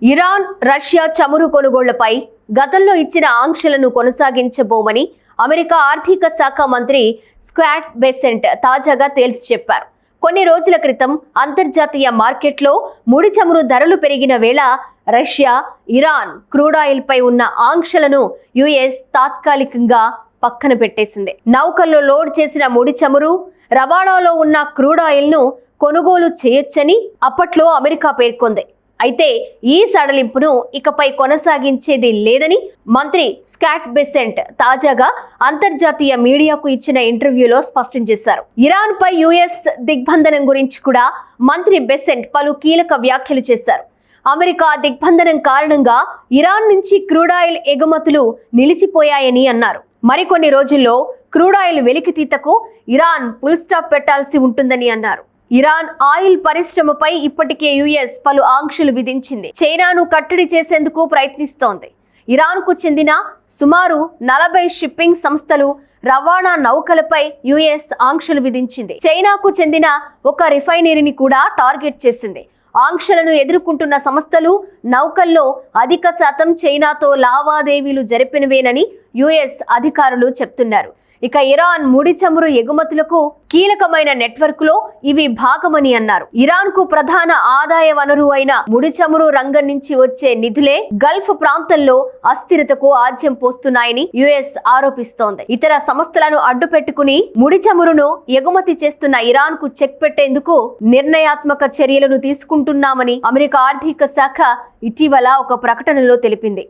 Iran, Russia చమురు కొనుగోళ్లపై గతంలో ఇచ్చిన ఆంక్షలను కొనసాగించబోమని అమెరికా ఆర్థిక శాఖ మంత్రి స్కాట్ బెసెంట్ తాజాగా తేల్చి చెప్పారు. కొన్ని రోజుల క్రితం అంతర్జాతీయ మార్కెట్లో ముడి చమురు ధరలు పెరిగిన వేళ రష్యా, ఇరాన్ క్రూడ్ ఆయిల్ పై ఉన్న ఆంక్షలను యుఎస్ తాత్కాలికంగా పక్కన పెట్టేసింది. నౌకల్లో లోడ్ చేసిన ముడి చమురు, రవాణాలో ఉన్న క్రూడ్ ఆయిల్ ను కొనుగోలు చేయొచ్చని అప్పట్లో అమెరికా పేర్కొంది. అయితే ఈ సడలింపును ఇకపై కొనసాగించేది లేదని మంత్రి స్కాట్ బెసెంట్ తాజాగా అంతర్జాతీయ మీడియాకు ఇచ్చిన ఇంటర్వ్యూలో స్పష్టం చేశారు. ఇరాన్ పై యుఎస్ దిగ్బంధనం గురించి కూడా మంత్రి బెసెంట్ పలు కీలక వ్యాఖ్యలు చేశారు. అమెరికా దిగ్బంధనం కారణంగా ఇరాన్ నుంచి క్రూడ్ ఆయిల్ ఎగుమతులు నిలిచిపోయాయని అన్నారు. మరికొన్ని రోజుల్లో క్రూడ్ ఆయిల్ వెలికితీతకు ఇరాన్ ఫుల్ స్టాప్ పెట్టాల్సి ఉంటుందని అన్నారు. ఇరాన్ ఆయిల్ పరిశ్రమపై ఇప్పటికే యుఎస్ పలు ఆంక్షలు విధించింది. చైనాను కట్టడి చేసేందుకు ప్రయత్నిస్తోంది. ఇరాన్కు చెందిన సుమారు 40 షిప్పింగ్ సంస్థలు, రవాణా నౌకలపై యుఎస్ ఆంక్షలు విధించింది. చైనాకు చెందిన ఒక రిఫైనరీని కూడా టార్గెట్ చేసింది. ఆంక్షలను ఎదుర్కొంటున్న సంస్థలు, నౌకల్లో అధిక శాతం చైనాతో లావాదేవీలు జరిపినవేనని యుఎస్ అధికారులు చెప్తున్నారు. ఇక ఇరాన్ ముడి చమురు ఎగుమతులకు కీలకమైన నెట్వర్క్ లో ఇవి భాగమని అన్నారు. ఇరాన్ కు ప్రధాన ఆదాయ వనరు అయిన ముడి చమురు రంగం నుంచి వచ్చే నిధులే గల్ఫ్ ప్రాంతంలో అస్థిరతకు ఆజ్యం పోస్తున్నాయని యుఎస్ ఆరోపిస్తోంది. ఇతర సంస్థలను అడ్డు పెట్టుకుని ముడి చమురును ఎగుమతి చేస్తున్న ఇరాన్ కు చెక్ పెట్టేందుకు నిర్ణయాత్మక చర్యలను తీసుకుంటున్నామని అమెరికా ఆర్థిక శాఖ ఇటీవల ఒక ప్రకటనలో తెలిపింది.